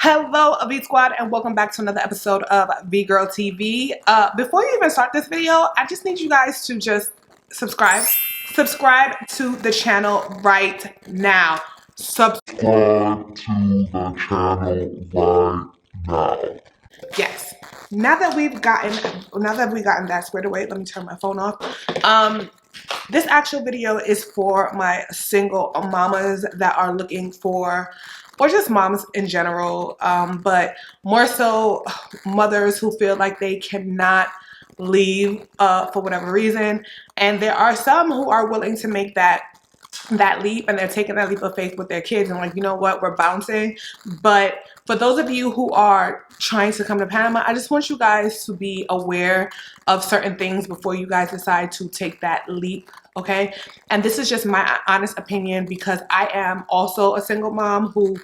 Hello, V Squad, and welcome back to another episode of V Girl TV. Before you even start this video, I just need you guys to just subscribe. Subscribe to the channel right now. Subscribe to the channel right now. Yes. Now that we've gotten that squared away, let me turn my phone off. This actual video is for my single mamas that are looking for, or just moms in general, but more so mothers who feel like they cannot leave for whatever reason. And there are some who are willing to make that leap, and they're taking that leap of faith with their kids and like, you know what, we're bouncing. But for those of you who are trying to come to Panama, I just want you guys to be aware of certain things before you guys decide to take that leap, okay? And this is just my honest opinion because I am also a single mom who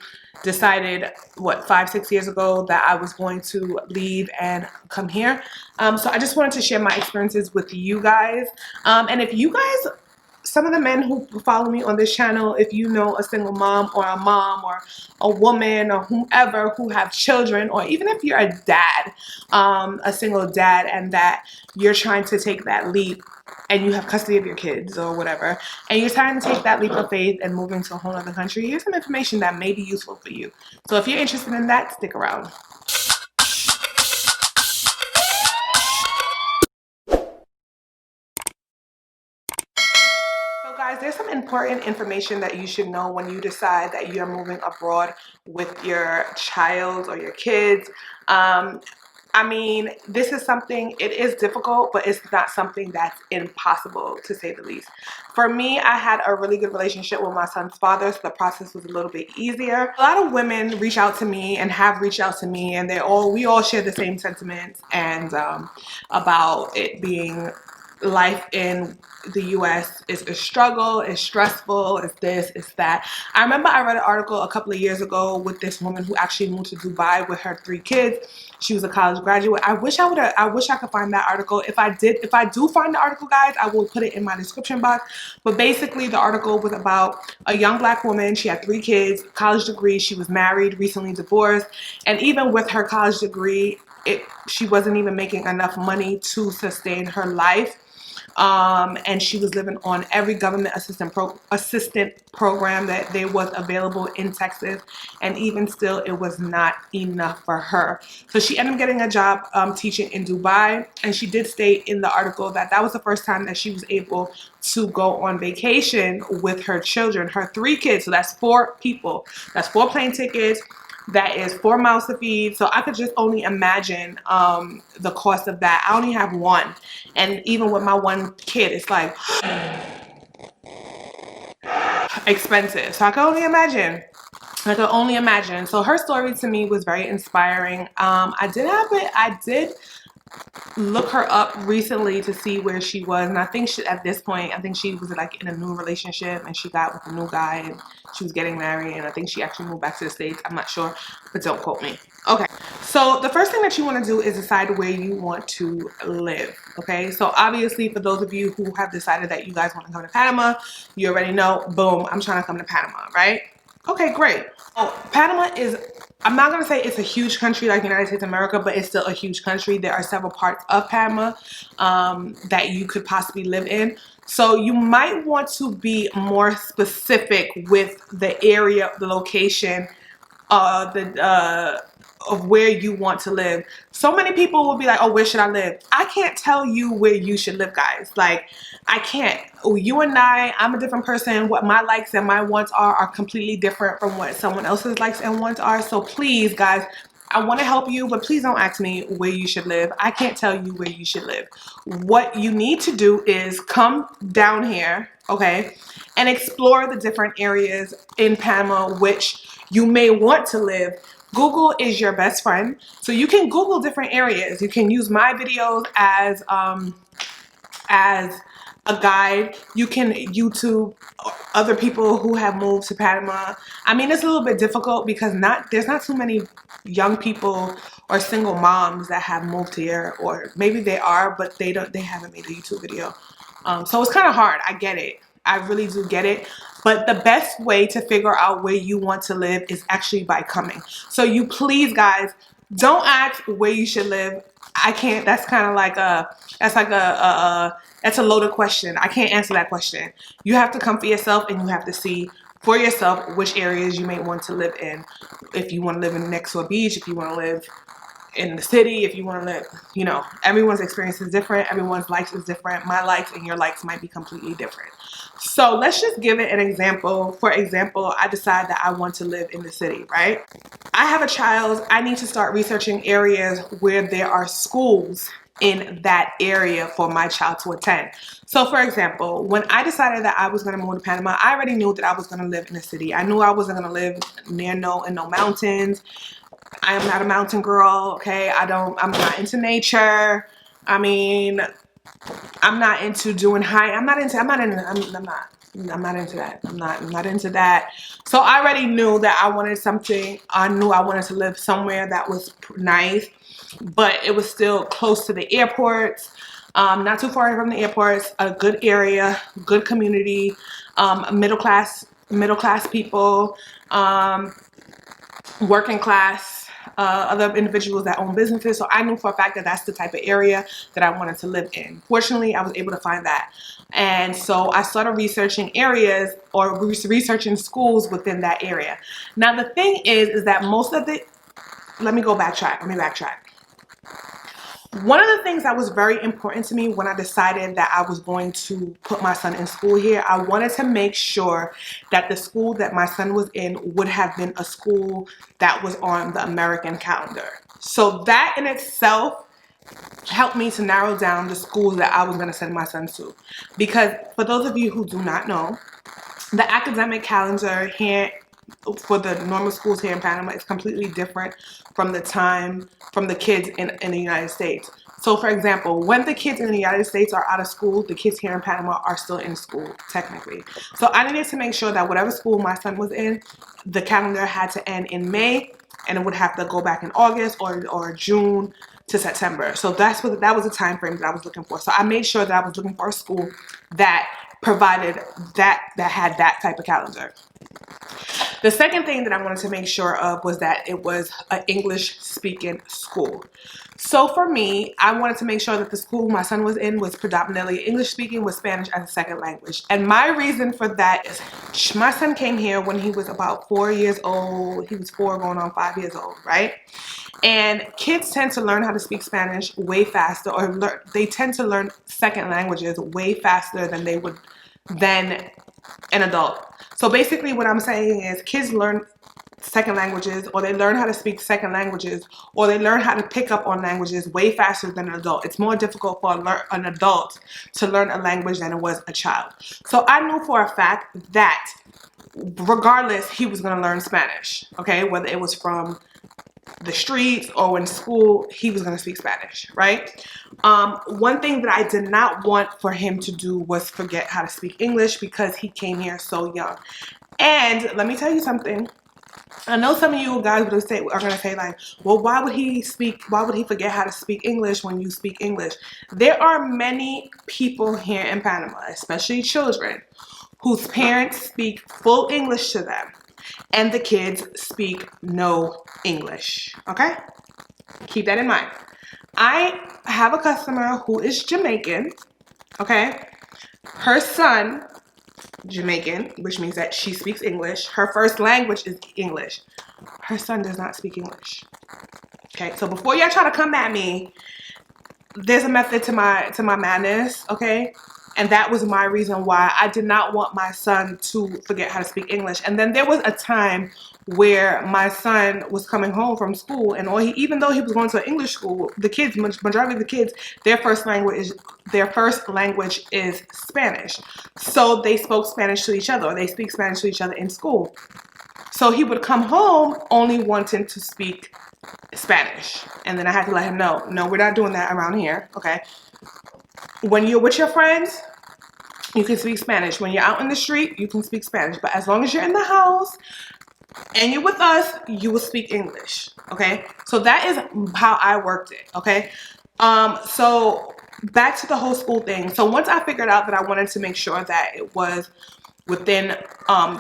decided, what, 5-6 years ago that I was going to leave and come here. So I just wanted to share my experiences with you guys. And if you guys, some of the men who follow me on this channel, if you know a single mom or a woman or whomever who have children, or even if you're a dad, a single dad, and that you're trying to take that leap and you have custody of your kids or whatever, and you're trying to take that leap of faith and moving to a whole other country, here's some information that may be useful for you. So if you're interested in that, stick around. So guys, there's some important information that you should know when you decide that you're moving abroad with your child or your kids. I mean, this is something, it is difficult, but it's not something that's impossible, to say the least. For me, I had a really good relationship with my son's father, so the process was a little bit easier. A lot of women reach out to me and have reached out to me, and we all share the same sentiments and about it being life in the US is a struggle, it's stressful, it's this, it's that. I remember I read an article a couple of years ago with this woman who actually moved to Dubai with her 3 kids. She was a college graduate. I wish I could find that article. If I do find the article, guys, I will put it in my description box. But basically the article was about a young black woman. She had 3 kids, college degree, she was married, recently divorced, and even with her college degree, she wasn't even making enough money to sustain her life. And she was living on every government assistant program that there was available in Texas, and even still it was not enough for her. So she ended up getting a job teaching in Dubai, and she did state in the article that that was the first time that she was able to go on vacation with her children, her 3 kids. So that's 4 people, that's 4 plane tickets, that is 4 mouths to feed. So I could just only imagine the cost of that. I only have 1, and even with my 1 kid, it's like expensive. So I can only imagine. So her story to me was very inspiring. I did look her up recently to see where she was, and I think at this point, I think she was like in a new relationship, and she got with a new guy, and she was getting married, and I think she actually moved back to the States. I'm not sure, but don't quote me. Okay, so the first thing that you want to do is decide where you want to live. Okay, so obviously for those of you who have decided that you guys want to come to Panama, you already know, boom, I'm trying to come to Panama, right? Okay, great. Oh, Panama is, I'm not going to say it's a huge country like the United States of America, but it's still a huge country. There are several parts of Panama that you could possibly live in. So you might want to be more specific with the area, the location, of where you want to live. So many people will be like, oh, where should I live? I can't tell you where you should live, guys. Like, I can't. You and I'm a different person. What my likes and my wants are completely different from what someone else's likes and wants are. So please, guys, I want to help you, but please don't ask me where you should live. I can't tell you where you should live. What you need to do is come down here, okay, and explore the different areas in Panama which you may want to live. Google is your best friend. So you can Google different areas. You can use my videos as a guide. You can YouTube other people who have moved to Panama. I mean, it's a little bit difficult because there's not too many young people or single moms that have moved here, or maybe they are, but they haven't made a YouTube video. So it's kind of hard. I get it. I really do get it. But the best way to figure out where you want to live is actually by coming. So you please, guys, don't ask where you should live. I can't. That's kind of like that's a loaded question. I can't answer that question. You have to come for yourself, and you have to see for yourself which areas you may want to live in. If you want to live next to a beach, if you want to live in the city, if you want to live, you know, everyone's experience is different. Everyone's likes is different. My likes and your likes might be completely different. So let's just give it an example. For example, I decide that I want to live in the city, right? I have a child. I need to start researching areas where there are schools in that area for my child to attend. So for example, when I decided that I was going to move to Panama, I already knew that I was going to live in the city. I knew I wasn't going to live near no mountains. I am not a mountain girl, okay? I'm not into nature. I mean, I'm not into doing I'm not into that. I'm not into that. So I already knew that I wanted something. I knew I wanted to live somewhere that was nice, but it was still close to the airports, not too far from the airports, a good area, good community, middle class people, working class, other individuals that own businesses. So I knew for a fact that that's the type of area that I wanted to live in. Fortunately, I was able to find that. And so I started researching areas or researching schools within that area. Now, the thing is that most of the, let me backtrack. One of the things that was very important to me when I decided that I was going to put my son in school here, I wanted to make sure that the school that my son was in would have been a school that was on the American calendar. So that in itself helped me to narrow down the schools that I was going to send my son to. Because for those of you who do not know, the academic calendar here for the normal schools here in Panama is completely different from the kids in the United States. So for example, when the kids in the United States are out of school, the kids here in Panama are still in school technically. So I needed to make sure that whatever school my son was in, the calendar had to end in May and it would have to go back in August or June to September. So that was the time frame that I was looking for. So I made sure that I was looking for a school that provided that had that type of calendar. The second thing that I wanted to make sure of was that it was an English speaking school. So for me, I wanted to make sure that the school my son was in was predominantly English speaking with Spanish as a second language. And my reason for that is my son came here when he was about 4 years old. He was 4 going on 5 years old, right? And kids tend to learn how to speak Spanish way faster, or they tend to learn second languages way faster than they would than an adult. So basically what I'm saying is kids learn second languages, or they learn how to speak second languages, or they learn how to pick up on languages way faster than an adult. It's more difficult for an adult to learn a language than it was a child. So I knew for a fact that regardless, he was going to learn Spanish, okay? Whether it was from the streets or in school, he was going to speak Spanish, right? One thing that I did not want for him to do was forget how to speak English because he came here so young. And let me tell you something. I know some of you guys are going to say like, well, why would he forget how to speak English when you speak English? There are many people here in Panama, especially children, whose parents speak full English to them, and the kids speak no English, okay? Keep that in mind. I have a customer who is Jamaican, okay? Her son, Jamaican, which means that she speaks English. Her first language is English. Her son does not speak English, okay? So before y'all try to come at me, there's a method to my madness, okay? And that was my reason why I did not want my son to forget how to speak English. And then there was a time where my son was coming home from school, and even though he was going to an English school, the kids, majority of the kids, their first language is Spanish. So they spoke Spanish to each other, or they speak Spanish to each other in school. So he would come home only wanting to speak Spanish. And then I had to let him know, no, we're not doing that around here, okay? When you're with your friends, you can speak Spanish. When you're out in the street, you can speak Spanish. But as long as you're in the house and you're with us, you will speak English, okay? So that is how I worked it, okay? So back to the whole school thing. So once I figured out that I wanted to make sure that it was within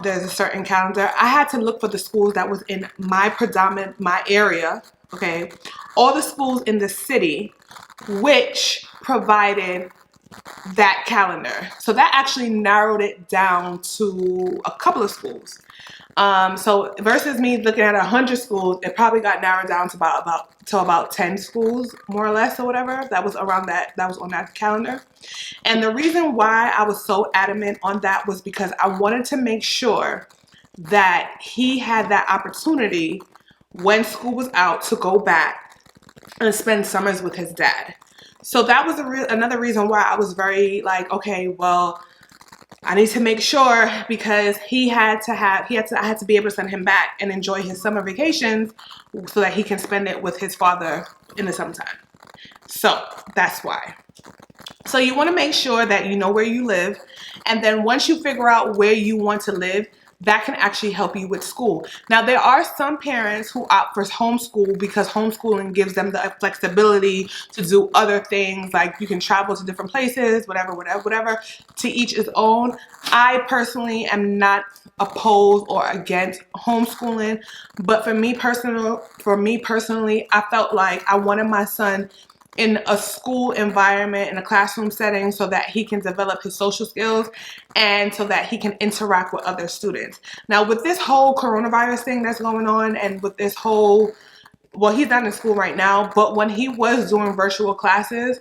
there's a certain calendar. I had to look for the schools that was in my area, okay, all the schools in the city which provided that calendar. So that actually narrowed it down to a couple of schools. So versus me looking at 100 schools, it probably got narrowed down to about 10 schools, more or less, or whatever. That was around that was on that calendar. And the reason why I was so adamant on that was because I wanted to make sure that he had that opportunity when school was out to go back and spend summers with his dad. So that was another reason why I was very like, okay, well, I need to make sure, because I had to be able to send him back and enjoy his summer vacations so that he can spend it with his father in the summertime. So that's why. So you want to make sure that you know where you live, and then once you figure out where you want to live, that can actually help you with school. Now, there are some parents who opt for homeschool because homeschooling gives them the flexibility to do other things, like you can travel to different places, whatever, to each his own. I personally am not opposed or against homeschooling, but for me personally, I felt like I wanted my son in a school environment, in a classroom setting, so that he can develop his social skills and so that he can interact with other students. Now, with this whole coronavirus thing that's going on, and with this whole, well, he's not in school right now, but when he was doing virtual classes,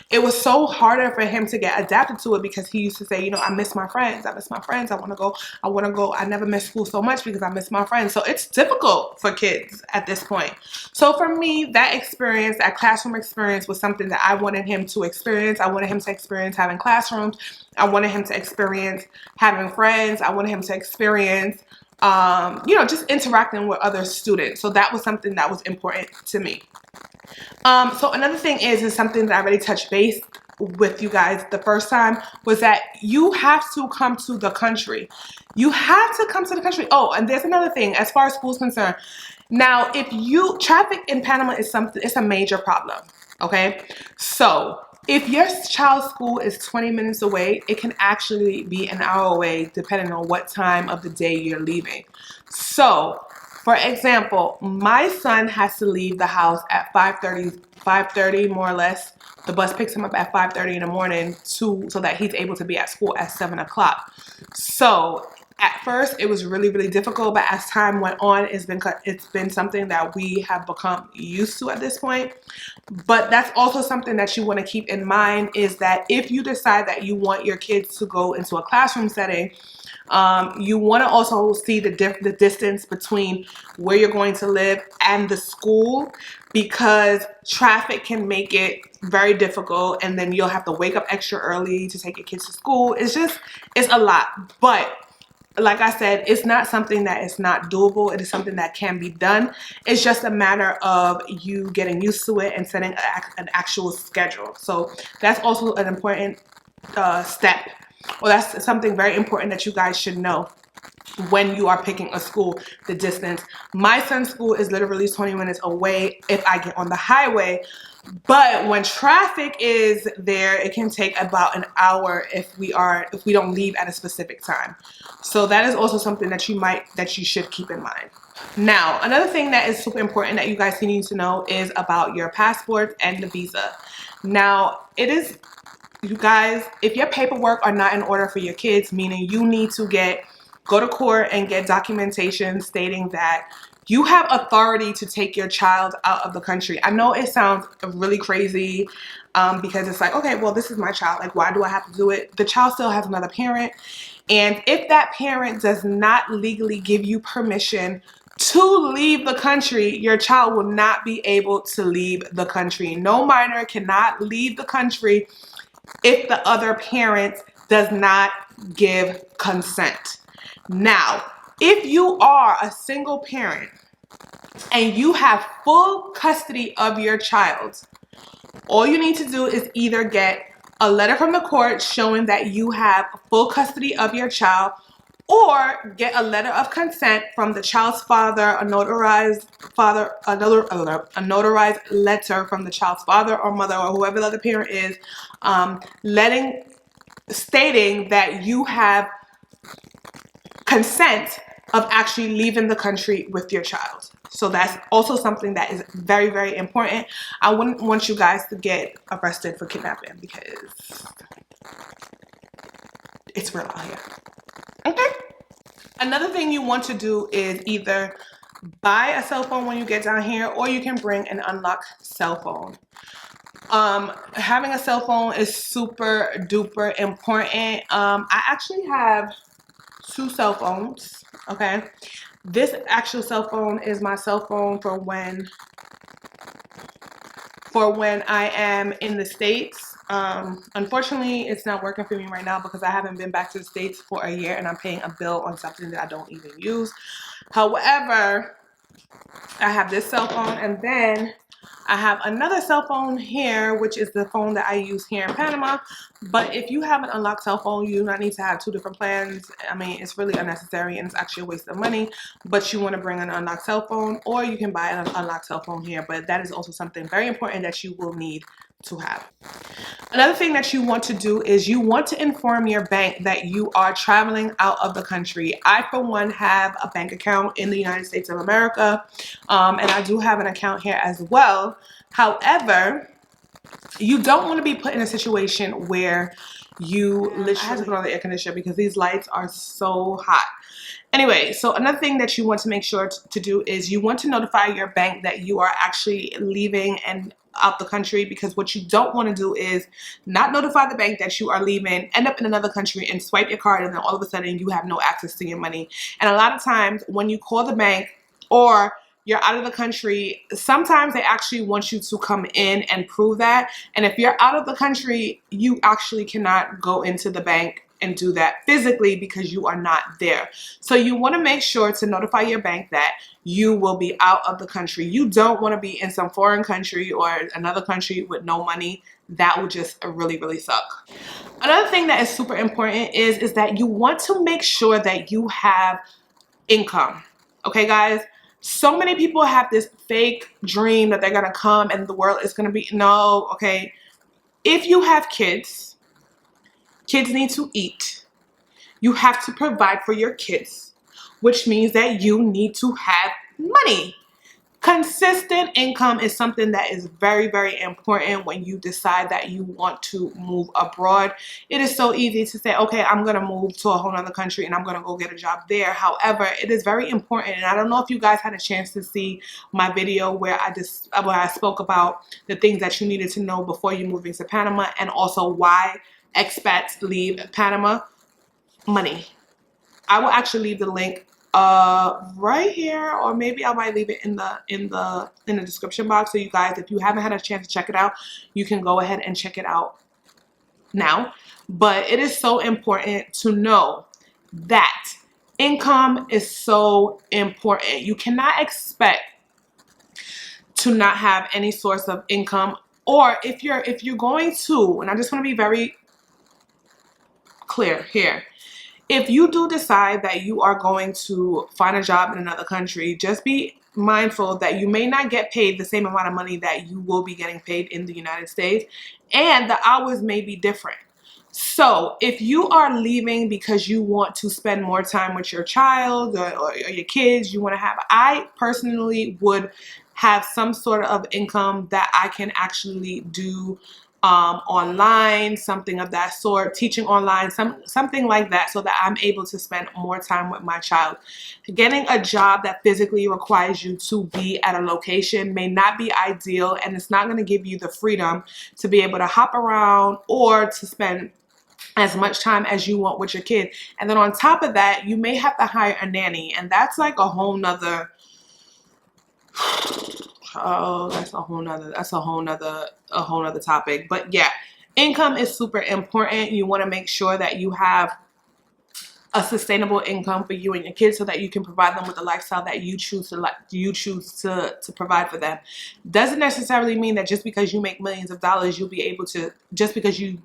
it was so harder for him to get adapted to it, because he used to say, you know, I miss my friends. I want to go. I never miss school so much because I miss my friends. So it's difficult for kids at this point. So for me, that experience, that classroom experience, was something that I wanted him to experience. I wanted him to experience having classrooms. I wanted him to experience having friends. I wanted him to experience, you know, just interacting with other students. So that was something that was important to me. So another thing is something that I already touched base with you guys the first time, was that you have to come to the country. You have to come to the country. Oh, and there's another thing as far as school is concerned. Now, traffic in Panama is it's a major problem, okay? So if your child's school is 20 minutes away, it can actually be an hour away depending on what time of the day you're leaving. So, for example, my son has to leave the house at 5:30 more or less. The bus picks him up at 5:30 in the morning so that he's able to be at school at 7 o'clock. So at first it was really, really difficult, but as time went on, it's been something that we have become used to at this point. But that's also something that you want to keep in mind, is that if you decide that you want your kids to go into a classroom setting, you want to also see the distance between where you're going to live and the school, because traffic can make it very difficult, and then you'll have to wake up extra early to take your kids to school. It's a lot. But like I said, it's not something that is not doable. It is something that can be done. It's just a matter of you getting used to it and setting an actual schedule. So that's also an important step. Well, that's something very important that you guys should know when you are picking a school, the distance. My son's school is literally 20 minutes away if I get on the highway. But when traffic is there, it can take about an hour if we don't leave at a specific time. So that is also something that you should keep in mind. Now, another thing that is super important that you guys need to know is about your passport and the visa. Now, you guys, if your paperwork are not in order for your kids, meaning you need to go to court and get documentation stating that you have authority to take your child out of the country. I know it sounds really crazy, because it's like, okay, well, this is my child. Like, why do I have to do it? The child still has another parent. And if that parent does not legally give you permission to leave the country, your child will not be able to leave the country. No minor cannot leave the country if the other parent does not give consent. Now, if you are a single parent and you have full custody of your child, all you need to do is either get a letter from the court showing that you have full custody of your child, or get a letter of consent from the child's father, a notarized letter from the child's father or mother or whoever the other parent is, stating that you have consent of actually leaving the country with your child. So that's also something that is very, very important. I wouldn't want you guys to get arrested for kidnapping because it's real out here. Okay. Another thing you want to do is either buy a cell phone when you get down here, or you can bring an unlocked cell phone. Having a cell phone is super duper important. I actually have 2 cell phones. Okay, this actual cell phone is my cell phone for when I am in the States. Unfortunately, it's not working for me right now because I haven't been back to the States for a year and I'm paying a bill on something that I don't even use. However, I have this cell phone, and then I have another cell phone here, which is the phone that I use here in Panama. But if you have an unlocked cell phone, you do not need to have 2 different plans. I mean, it's really unnecessary and it's actually a waste of money. But you want to bring an unlocked cell phone, or you can buy an unlocked cell phone here. But that is also something very important that you will need to have. Another thing that you want to do is you want to inform your bank that you are traveling out of the country. I, for one, have a bank account in the United States of America, and I do have an account here as well. However, you don't want to be put in a situation where you literally... I have to put on the air conditioner because these lights are so hot. Anyway, so another thing that you want to make sure to do is you want to notify your bank that you are actually leaving and out the country, because what you don't want to do is not notify the bank that you are leaving, end up in another country and swipe your card, and then all of a sudden you have no access to your money. And a lot of times when you call the bank or you're out of the country, sometimes they actually want you to come in and prove that. And if you're out of the country, you actually cannot go into the bank and do that physically because you are not there. So you want to make sure to notify your bank that you will be out of the country. You don't want to be in some foreign country or another country with no money. That would just really, really suck. Another thing that is super important is that you want to make sure that you have income. Okay, guys? So many people have this fake dream that they're going to come and the world is going to be... No, okay? If you have kids, kids need to eat. You have to provide for your kids, which means that you need to have money. Consistent income is something that is very, very important when you decide that you want to move abroad. It is so easy to say, okay, I'm going to move to a whole other country and I'm going to go get a job there. However, it is very important. And I don't know if you guys had a chance to see my video where I spoke about the things that you needed to know before you moving to Panama, and also why expats leave Panama. Money. I will actually leave the link right here, or maybe I might leave it in the description box, so you guys, if you haven't had a chance to check it out, you can go ahead and check it out now. But it is so important to know that income is so important. You cannot expect to not have any source of income, or if you're going to, and I just want to be very clear here, if you do decide that you are going to find a job in another country, just be mindful that you may not get paid the same amount of money that you will be getting paid in the United States, and the hours may be different. So if you are leaving because you want to spend more time with your child or your kids, you want to have, I personally would have some sort of income that I can actually do online, something of that sort, teaching online, something like that, so that I'm able to spend more time with my child. Getting a job that physically requires you to be at a location may not be ideal, and it's not going to give you the freedom to be able to hop around or to spend as much time as you want with your kid. And then on top of that, you may have to hire a nanny, and that's like a whole nother that's a whole nother topic. But yeah, income is super important. You want to make sure that you have a sustainable income for you and your kids, so that you can provide them with the lifestyle that you choose to provide for them. Doesn't necessarily mean that just because you make millions of dollars, you'll be able to, just because you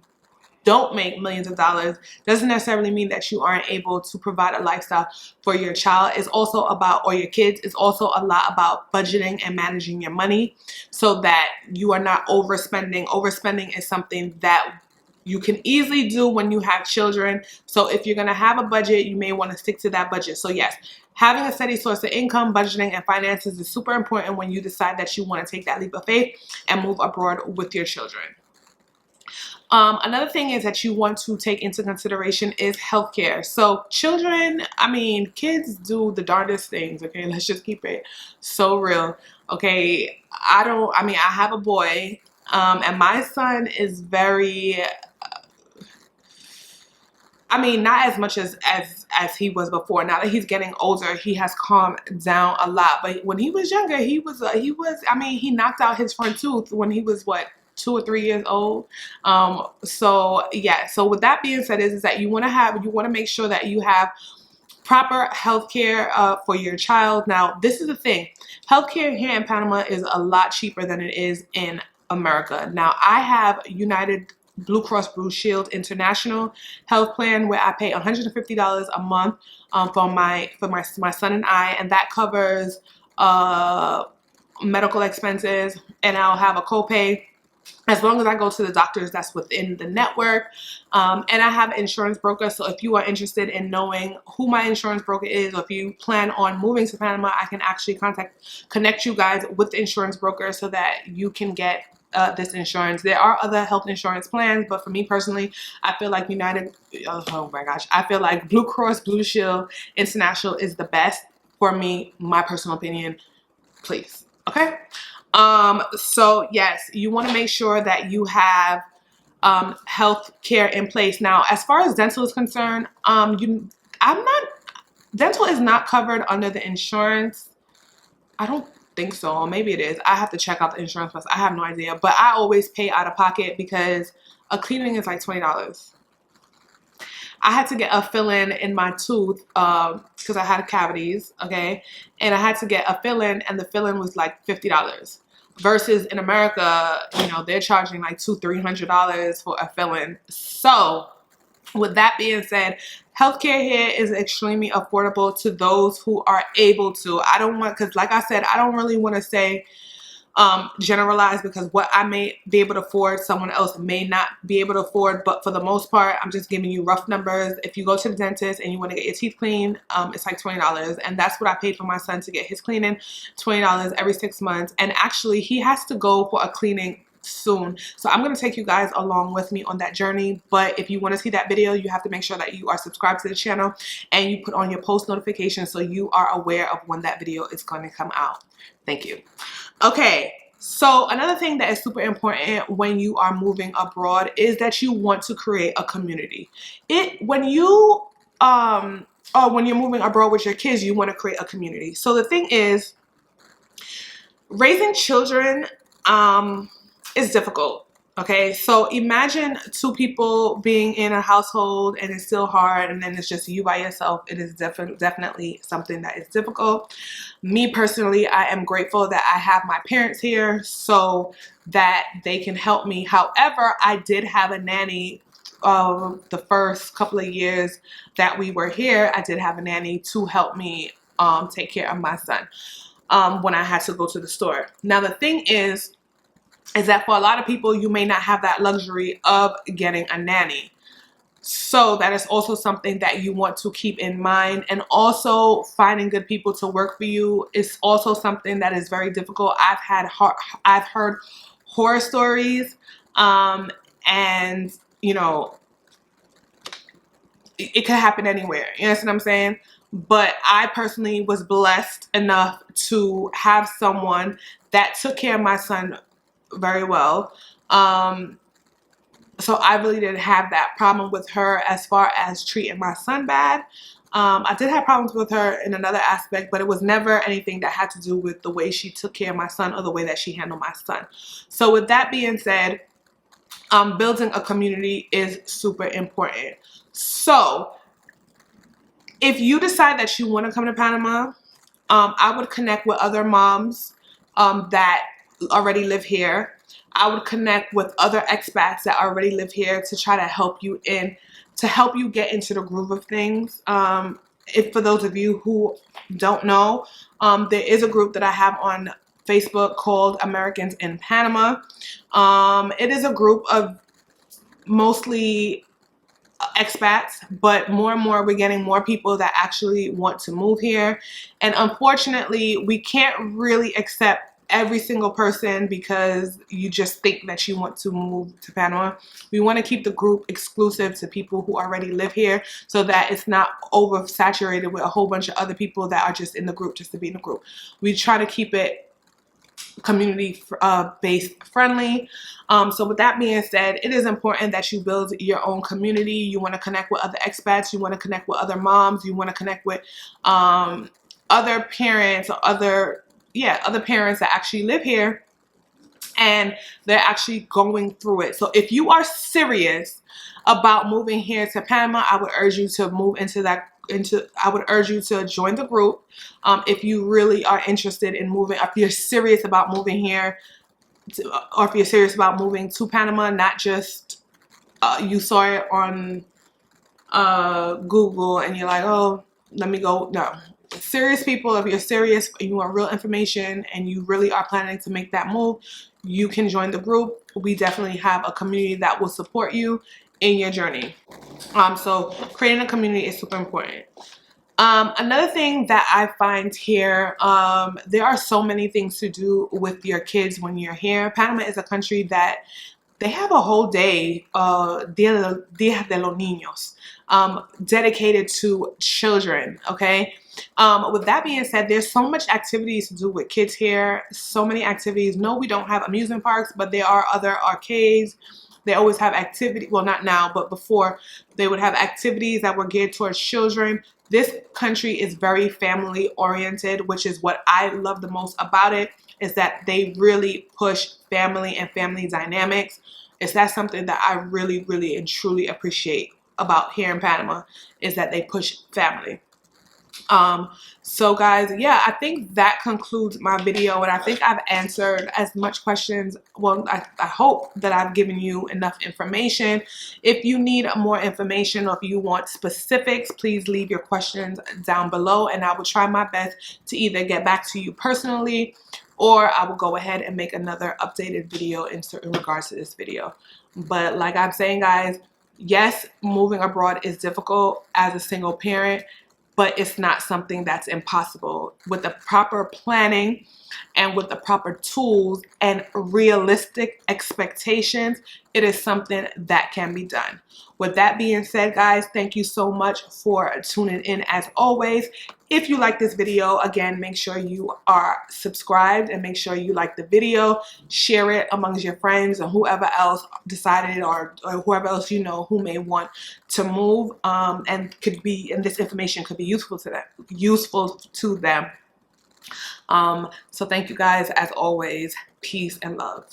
don't make millions of dollars, doesn't necessarily mean that you aren't able to provide a lifestyle for your child. It's also about, or your kids, it's also a lot about budgeting and managing your money so that you are not overspending. Overspending is something that you can easily do when you have children. So if you're going to have a budget, you may want to stick to that budget. So yes, having a steady source of income, budgeting, and finances is super important when you decide that you want to take that leap of faith and move abroad with your children. Another thing is that you want to take into consideration is healthcare. So children, I mean, kids do the darndest things, okay? Let's just keep it so real, okay? I have a boy, and my son is very, not as much as he was before. Now that he's getting older, he has calmed down a lot. But when he was younger, he knocked out his front tooth when he was, what, 2 or 3 years old. So yeah, so with that being said is that you want to make sure that you have proper health care for your child. Now, this is the thing. Healthcare here in Panama is a lot cheaper than it is in America. Now, I have United Blue Cross Blue Shield International health plan where I pay $150 a month for my son and I, and that covers medical expenses, and I'll have a copay as long as I go to the doctors that's within the network. And I have an insurance broker, so if you are interested in knowing who my insurance broker is, or if you plan on moving to Panama, I can actually connect you guys with the insurance broker so that you can get this insurance. There are other health insurance plans, but for me personally, I feel like I feel like Blue Cross Blue Shield International is the best for me, my personal opinion, please. Okay. So yes, you want to make sure that you have health care in place. Now, as far as dental is concerned, dental is not covered under the insurance. I don't think so. Or maybe it is. I have to check out the insurance plus. I have no idea. But I always pay out of pocket because a cleaning is like $20. I had to get a fill-in in my tooth because I had cavities, okay? And I had to get a fill-in, and the fill-in was like $50. Versus in America, you know, they're charging like $200-300 for a fill-in. So with that being said, healthcare here is extremely affordable to those who are able to. Because like I said, I don't really want to say generalize, because what I may be able to afford, someone else may not be able to afford. But for the most part, I'm just giving you rough numbers. If you go to the dentist and you want to get your teeth cleaned, it's like $20. And that's what I paid for my son to get his cleaning, $20 every 6 months. And actually, he has to go for a cleaning soon. So I'm going to take you guys along with me on that journey. But if you want to see that video, you have to make sure that you are subscribed to the channel and you put on your post notifications so you are aware of when that video is going to come out. Thank you. Okay, so another thing that is super important when you are moving abroad is that you want to create a community. When you're moving abroad with your kids, you want to create a community. So the thing is, raising children is difficult. Okay, so imagine 2 people being in a household and it's still hard, and then it's just you by yourself. It is definitely something that is difficult. Me personally, I am grateful that I have my parents here so that they can help me. However, I did have a nanny the first couple of years that we were here. I did have a nanny to help me take care of my son when I had to go to the store. Now, the thing is that for a lot of people, you may not have that luxury of getting a nanny. So that is also something that you want to keep in mind. And also, finding good people to work for you is also something that is very difficult. I've heard horror stories, and you know, it could happen anywhere. You understand what I'm saying? But I personally was blessed enough to have someone that took care of my son very well. So I really didn't have that problem with her as far as treating my son bad. I did have problems with her in another aspect, but it was never anything that had to do with the way she took care of my son or the way that she handled my son. So with that being said, building a community is super important. So if you decide that you want to come to Panama, I would connect with other moms that already live here. I would connect with other expats that already live here to try to help you get into the groove of things. If for those of you who don't know, there is a group that I have on Facebook called Americans in Panama. It is a group of mostly expats, but more and more we're getting more people that actually want to move here. And unfortunately, we can't really accept every single person because you just think that you want to move to Panama. We want to keep the group exclusive to people who already live here so that it's not oversaturated with a whole bunch of other people that are just in the group just to be in the group. We try to keep it community based friendly. So with that being said, it is important that you build your own community. You want to connect with other expats, you want to connect with other moms, you want to connect with other parents or other parents that actually live here and they're actually going through it. So if you are serious about moving here to Panama, I would urge you to move I would urge you to join the group. If you really are interested in moving, if you're serious about moving here, or if you're serious about moving to Panama, not just you saw it on Google and you're like, oh, let me go. No. Serious people, if you're serious and you want real information and you really are planning to make that move, you can join the group. We definitely have a community that will support you in your journey. So creating a community is super important. Another thing that I find here, there are so many things to do with your kids when you're here. Panama is a country that they have a whole day, Dia de los Niños, dedicated to children, okay? With that being said, there's so much activities to do with kids here, so many activities. No, we don't have amusement parks, but there are other arcades. They always have activity, well, not now, but before, they would have activities that were geared towards children. This country is very family oriented, which is what I love the most about it, is that they really push family and family dynamics. Is that something that I really, really and truly appreciate about here in Panama, is that they push family. So guys, yeah, I think that concludes my video, and I think I've answered as much questions. Well, I hope that I've given you enough information. If you need more information or if you want specifics, please leave your questions down below and I will try my best to either get back to you personally or I will go ahead and make another updated video in regards to this video. But like I'm saying, guys, yes, moving abroad is difficult as a single parent, but it's not something that's impossible. With the proper planning and with the proper tools and realistic expectations, it is something that can be done. With that being said, guys, thank you so much for tuning in as always. If you like this video, again, make sure you are subscribed and make sure you like the video, share it amongst your friends and whoever else decided or whoever else you know who may want to move and this information could be useful to them. So thank you guys as always. Peace and love.